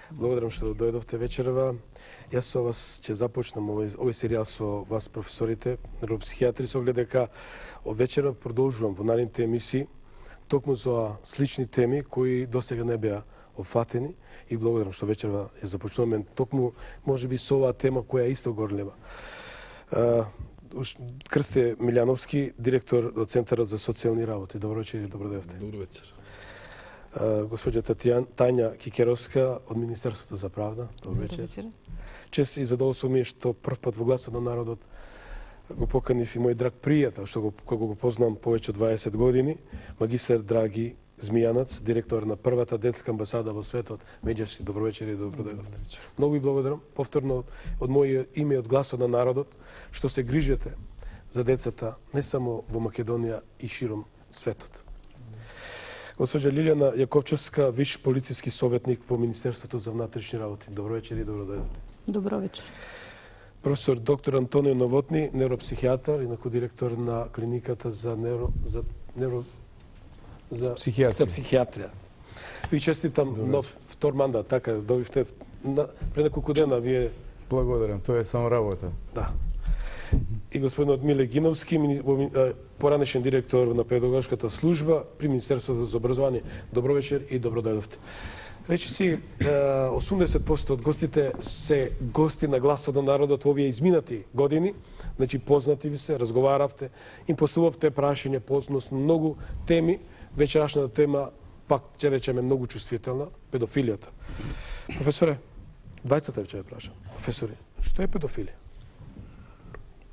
Благодарам што дојдовте вечерва. Јас со вас ќе започнам овој серијал со вас, професорите, невропсихијатри, со оглед дека од вечера продолжувам во наредните емисии токму за слични теми кои досега не беа опфатени и благодарам што вечерва ја започнуваме токму можеби со оваа тема која е исто горлева. Крсте Милјановски, директор од Центарот за социјални работи. Добро вечер и добро дојдовте. Добро вечер. Госпоѓа Тања Кикеровска од Министерството за правда. Добро вечер. Чест и задоволство ми е што прв пат во Гласот на народот го поканив и мој драг пријател, што го познам повеќе од 20 години, магистар Драги Змијанац, директор на првата детска амбасада во светот. Меѓаш си, добро вечер и добро дојдовте. Многу ви благодарам, повторно од моје име од Гласот на народот, што се грижете за децата не само во Македонија и широм светот. Госпоѓа Лилјана Јаковчевска, виш полициски советник во Министерството за внатрешни работи. Добро вечер и добро дојдовте. Добро вечер. Професор доктор Антонио Новотни, невропсихијатар, инаку директор на клиниката за психијатрија. Ви честитам нов втор мандат, така добивте пред неколку дена вие. Благодарам, тоа е само работа. Да. И господинот Миле Гиновски, поранешен директор на педагошката служба при Министерството за образование. Добро вечер и добро дојдовте. Речи си, 80% од гостите се гости на Гласот на народот во овие изминати години, значи познати ви се, разговаравте, им поставувавте прашања по односно многу теми. Вечерашната тема, пак ќе речеме, многу чувствителна, педофилијата. Професоре, двајцата ќе ве прашам. Професоре, што е педофилија?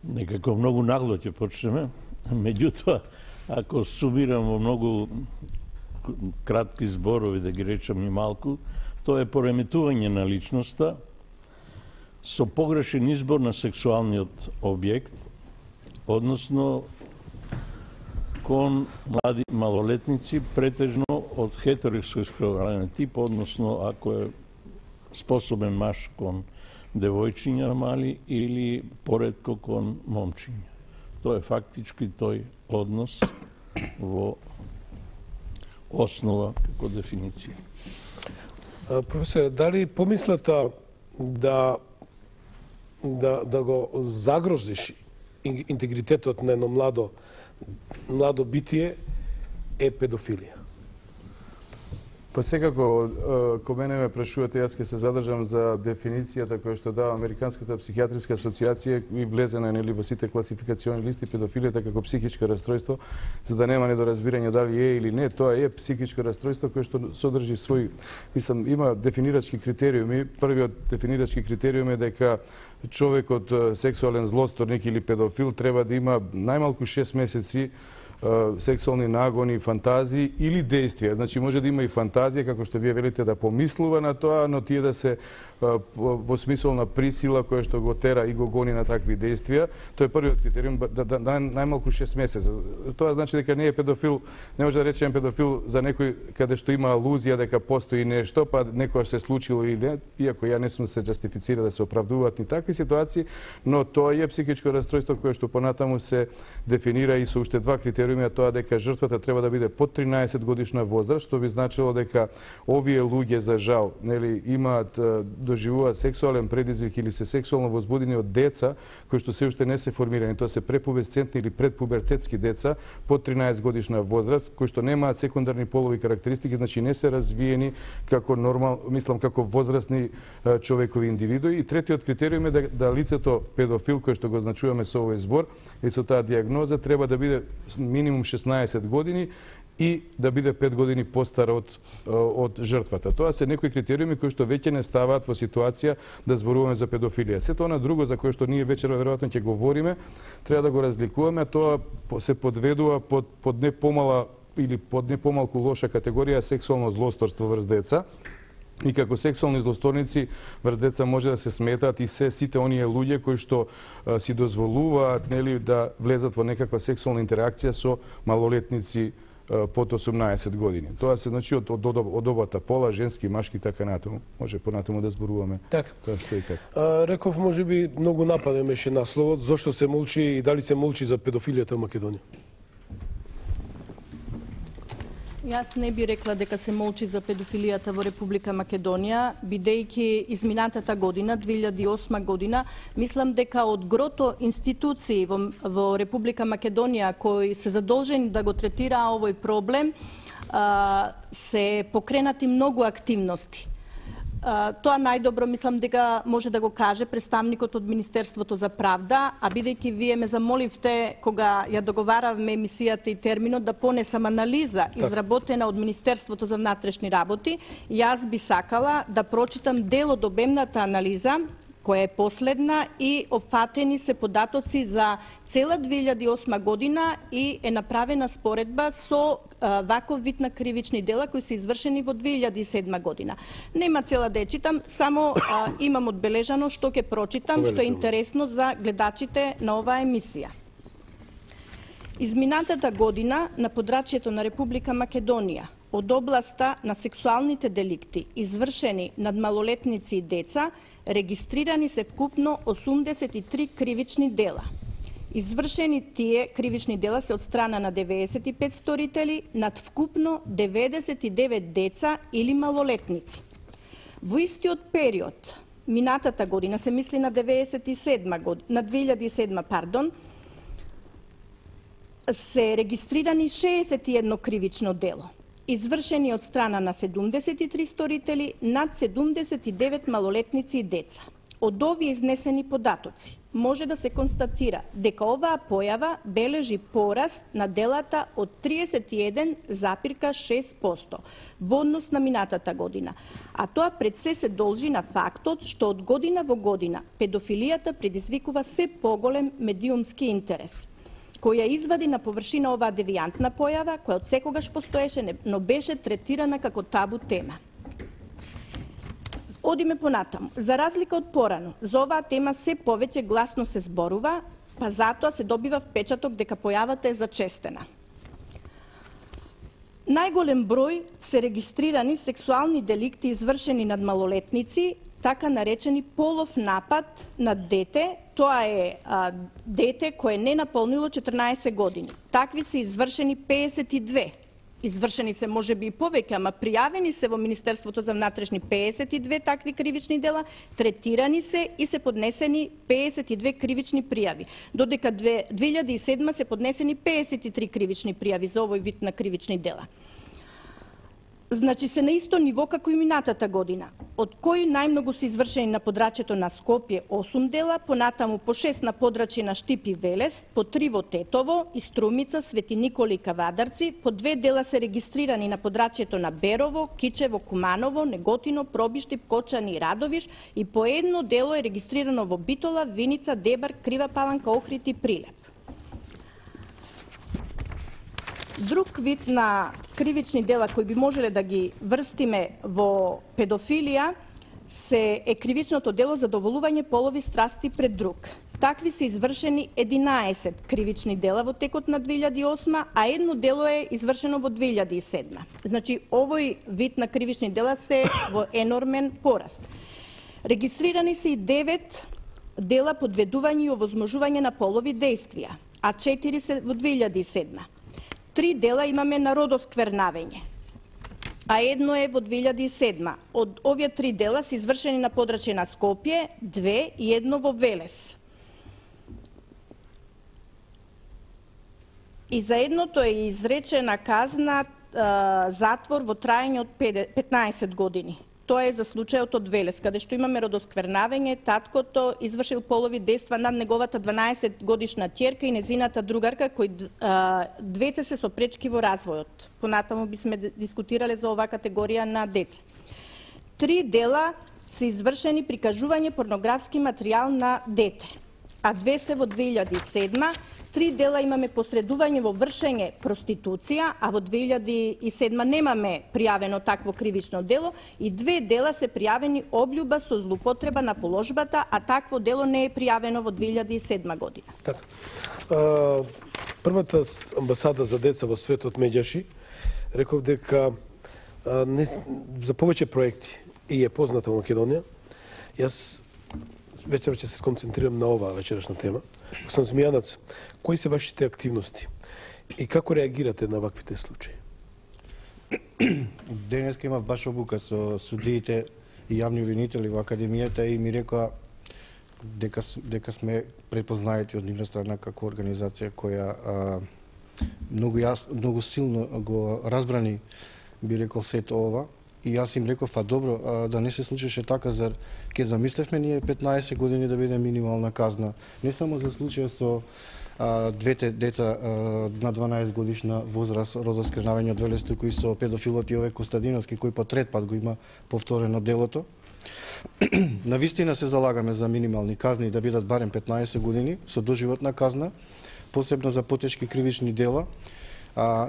Некако многу нагло ќе почнеме, меѓутоа, ако сумирам во многу кратки зборови, да ги речам и малку, тоа е пореметување на личноста со погрешен избор на сексуалниот објект, односно кон млади малолетници, претежно од хетеросексуален тип, односно ако е способен маж кон девојчиња мали или поретко кон момчиња. Тоа е фактички тој однос во основа како дефиниција. Професоре, дали помислата да го загрозиш интегритетот на едно младо битие е педофилија? Па секако, ко мене ме прашувате, јас ќе се задржам за дефиницијата која што дава Американската психијатриска асоциација и влезена е во сите класификациони листи педофилијата како психичко расстройство, за да нема недоразбирање дали е или не, тоа е психичко расстройство кое што содржи има дефинирачки критериуми. Првиот дефинирачки критериум е дека човекот сексуален злосторник или педофил треба да има најмалку 6 месеци сексуални нагони, фантазии или действија. Значи може да има и фантазија, како што вие велите, да помислува на тоа, но тие да се во смисол на присила која што го тера и го гони на такви действија. Тоа е првиот критериум, најмалку 6 месеца. Тоа значи дека не е педофил, не може да речеме педофил за некој каде што има алузија дека постои нешто, па некојаш се случило или не, иако ја не сум се џастифицира да се оправдуваат ни такви ситуации, но тоа е психичко расстройство кое што понатаму се дефинира и со уште два критериуми, тоа дека жртвата треба да биде под 13 годишна возраст, што би значило дека овие луѓе за жал, нели, имаат доживуваат сексуален предизвик или се сексуално возбудени од деца кои што се уште не се формирани, тоа се препубесцентни или предпубертетски деца под 13 годишна возраст, кои што немаат секундарни полови карактеристики, значи не се развиени како како возрастни човекови индивидуи. И третиот критериум е да лицето педофил кој што го означуваме со овој збор и со таа дијагноза треба да биде минимум 16 години и да биде 5 години постар од жртвата. Тоа се некои критериуми кои што веќе не ставаат во ситуација да зборуваме за педофилија. Сето она друго за кое што ние вечера веројатно ќе говориме, треба да го разликуваме, тоа се подведува под не помала или под не помалку лоша категорија сексуално злосторство врз деца. И како сексуални злосторници врз деца може да се сметаат и сите оние луѓе кои што си дозволуваат, нели, да влезат во некаква сексуална интеракција со малолетници под 18 години. Тоа се значи од обата пола, женски, машки, така натаму. Може понатаму да зборуваме. Така. Тоа што и како. Реков, можеби многу напад имаше насловот, зошто се молчи и дали се молчи за педофилијата во Македонија? Јас не би рекла дека се молчи за педофилијата во Република Македонија, бидејќи изминатата година, 2008 година, мислам дека од грото институции во Република Македонија кои се задолжени да го третира овој проблем, се покренати многу активности. Тоа најдобро мислам дека може да го каже представникот од Министерството за правда, а бидејќи вие ме замоливте кога ја договаравме емисијата и терминот да понесам анализа изработена од Министерството за внатрешни работи, јас би сакала да прочитам дел од обемната анализа која е последна и опфатени се податоци за цела 2008 година и е направена споредба со ваков вид на кривични дела кои се извршени во 2007 година. Нема цела да ја читам, само имам одбележано што ќе прочитам, што е интересно за гледачите на оваа емисија. Изминатата година на подрачјето на Република Македонија од областа на сексуалните деликти извршени над малолетници и деца регистрирани се вкупно 83 кривични дела. Извршени тие кривични дела се од страна на 95 сторители над вкупно 99 деца или малолетници. Во истиот период, минатата година, се мисли на 2007, се регистрирани 61 кривично дело, извршени од страна на 73 сторители над 79 малолетници и деца. Од овие изнесени податоци може да се констатира дека оваа појава бележи пораст на делата од 31,6% во однос на минатата година, а тоа пред се должи на фактот што од година во година педофилијата предизвикува се поголем медиумски интерес, која извади на површина оваа девијантна појава, која од секогаш постоеше, но беше третирана како табу тема. Одиме понатаму. За разлика од порано, за оваа тема се повеќе гласно се зборува, па затоа се добива впечаток дека појавата е зачестена. Најголем број се регистрирани сексуални деликти извршени над малолетници, така наречени полов напад над дете. Тоа е дете кое не наполнило 14 години. Такви се извршени 52. Извршени се можеби и повеќе, ама пријавени се во Министерството за внатрешни 52 такви кривични дела, третирани се и се поднесени 52 кривични пријави. Додека 2007 се поднесени 53 кривични пријави за овој вид на кривични дела. Значи се на исто ниво како и минатата година, од кои најмногу се извршени на подрачјето на Скопје 8 дела, понатаму по 6 на подрачје на Штип и Велес, по 3 во Тетово, Иструмица, Свети Николи и Кавадарци, по 2 дела се регистрирани на подрачјето на Берово, Кичево, Куманово, Неготино, Пробиштип, Кочани и Радовиш и по 1 дело е регистрирано во Битола, Виница, Дебар, Крива Паланка, Охрид и Прилеп. Друг вид на кривични дела кои би можеле да ги врстиме во педофилија е кривичното дело задоволување полови страсти пред друг. Такви се извршени 11 кривични дела во текот на 2008, а едно дело е извршено во 2007. Значи, овој вид на кривични дела се во енормен пораст. Регистрирани се и 9 дела подведување и овозможување на полови дејствија, а 4 се во 2007. 3 дела имаме на родосквернавење, а едно е во 2007. Од овие 3 дела се извршени на подрачје на Скопје, 2 и едно во Велес. И за едното е изречена казна затвор во трајање од 15 години. Тоа е за случајот од Велес, каде што имаме родосквернавење, таткото извршил полови дејства над неговата 12 годишна ќерка и незината другарка, кои двете се со пречки во развојот. Понатаму бисме дискутирале за оваа категорија на деца. 3 дела се извршени прикажување порнографски материјал на дете, а 2 се во 2007. 3 дела имаме посредување во вршење проституција, а во 2007 немаме пријавено такво кривично дело, и 2 дела се пријавени облјуба со злоупотреба на положбата, а такво дело не е пријавено во 2007 година. Така. Првата амбасада за деца во светот меѓаши, реков дека за повеќе проекти и е позната во Македонија. Јас вечер ќе се сконцентрирам на оваа вечерашна тема. Сам Змијанац, кои се вашите активности и како реагирате на ваквите случаи? Денеска имав баш обука со судиите и јавни обвинители во академијата и ми рекоа дека сме препознаети од нивна страна како организација која многу силно го разбрани, би рекол, сето ова. И јас им реков, добро, да не се случеше така, зар ке замислевме ние 15 години да биде минимална казна. Не само за случаја со двете деца на 12 годишна возраст, родоскрнавање од Велесто, кои со педофилот Јове Костадиновски, кој по трет пат го има повторено делото. Навистина се залагаме за минимални казни да бидат барем 15 години со доживотна казна, посебно за потешки кривични дела.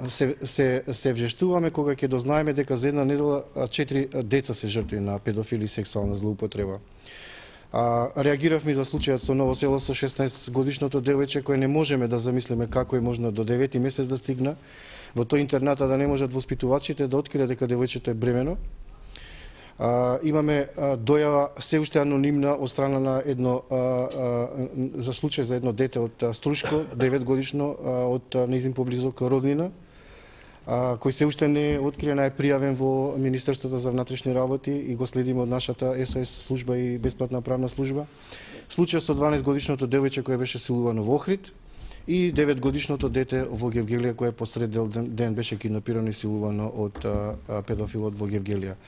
Се вжештуваме кога ќе дознаеме дека за една недела 4 деца се жртви на педофили и сексуална злоупотреба. Реагиравме за случајот со Ново село со 16 годишното девојче кој не можеме да замислиме како е можно до 9 месец да стигна во тој интерната, да не можат воспитувачите да откријат дека девојчето е бремено. Имаме дојава се уште анонимна од страна на за случај за едно дете од Струшко, 9 годишно, од нејзин поблизок роднина, кој се уште не е откриен, е пријавен во Министерството за внатрешни работи и го следиме од нашата СОС служба и бесплатна правна служба. Случај со 12 годишното девојче кој беше силувано во Охрид и 9 годишното дете во Гевгелија кое посред ден беше киднапирано и силувано од педофилот во Гевгелија.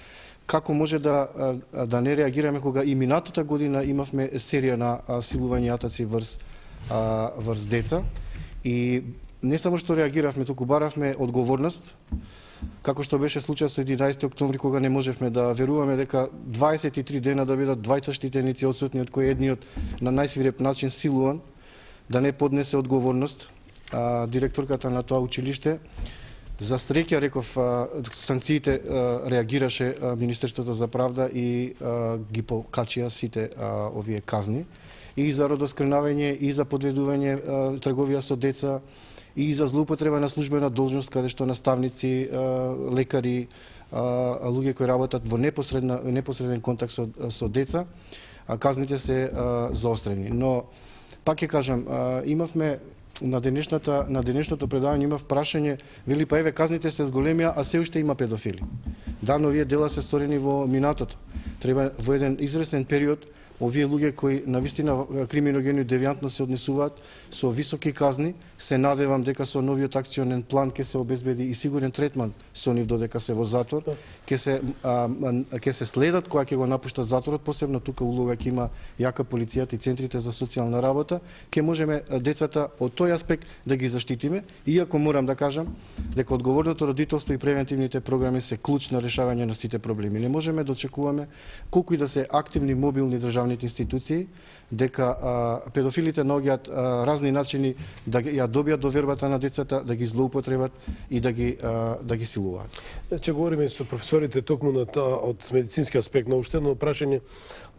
Како може да не реагираме кога и минатата година имавме серија на силување јатаци врз деца и не само што реагиравме, туку баравме одговорност, како што беше случај со 11 октомври кога не можевме да веруваме дека 23 дена да бидат двајца штитеници одсутни, од кои едниот на најсвиреп начин силуван, да не поднесе одговорност. Директорката на тоа училиште, за среќа, реков, санкциите реагираше Министерството за правда и ги покачија сите овие казни и за родоскрнавање, и за подведување, трговија со деца, и за злоупотреба на службена должност, каде што наставници, лекари, луѓе кои работат во непосреден контакт со деца, казните се заострени. Но, пак ќе кажам, имавме на денешното предавање имав прашање, вели па еве казните се зголемија, а се уште има педофили. Да, но овие дела се сторени во минатото. Треба во еден известен период овие луѓе кои навистина криминогени девијантно се однесуваат со високи казни, се надевам дека со новиот акционен план ќе се обезбеди и сигурен третман со нив додека се во затвор, ќе се следат кога ќе го напуштат затворот, посебно тука улога ќе има јака полицијата и центрите за социјална работа, ќе можеме децата од тој аспект да ги заштитиме, иако морам да кажам дека одговорното родителство и превентивните програми се клуч на решавање на сите проблеми. Не можеме да очекуваме колку и да се активни мобилни државните институции, дека педофилите наоѓаат разни начини да ја добијат довербата на децата, да ги злоупотребат и да ги силуваат. Че говориме со професорите токму на од медицински аспект, но уште едно прашање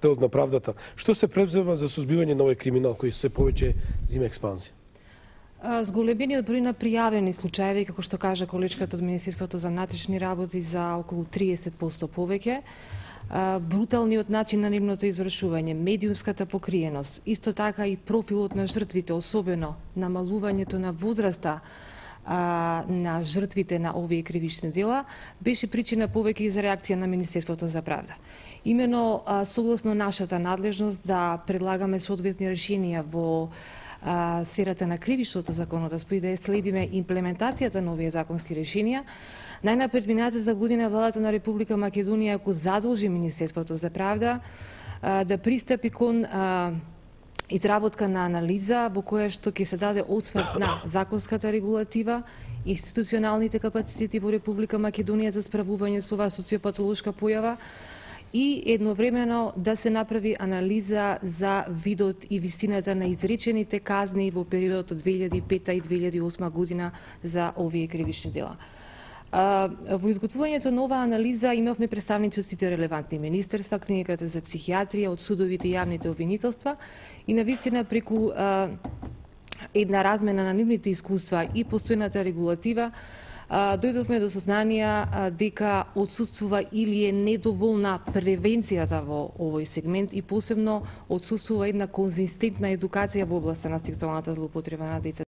делот на правдата. Што се предзема за сузбивање на овој криминал кој се повеќе зима експанзија? Зголемениот број на пријавени случаеви, како што кажа колечката од Министерството за внатрешни работи, за околу 30% повеќе, бруталниот начин на нивното извршување, медиумската покриеност, исто така и профилот на жртвите, особено намалувањето на возраста на жртвите на овие кривични дела, беше причина повеќе и за реакција на Министерството за правда. Имено согласно нашата надлежност да предлагаме соодветни решенија во сферата на кривичното законодавство и да ја следиме имплементацијата на овие законски решенија, најнапред минатата година владата на Република Македонија го задолжи Министерството за правда да пристапи кон изработка на анализа во која што ќе се даде освет на законската регулатива, институционалните капацитети во Република Македонија за справување со оваа социопатолошка појава и едновремено да се направи анализа за видот и вистината на изречените казни во периодот од 2005 и 2008 година за овие кривични дела. Во изготвувањето на оваа анализа имавме представници од сите релевантни министерства, клиниката за психијатрија, од судовите и јавните обвинителства и навистина преку една размена на нивните искуства и постојната регулатива дојдовме до сознанија дека отсутствува или е недоволна превенцијата во овој сегмент и посебно отсутствува една конзистентна едукација во областа на сексуалната злоупотреба на деца.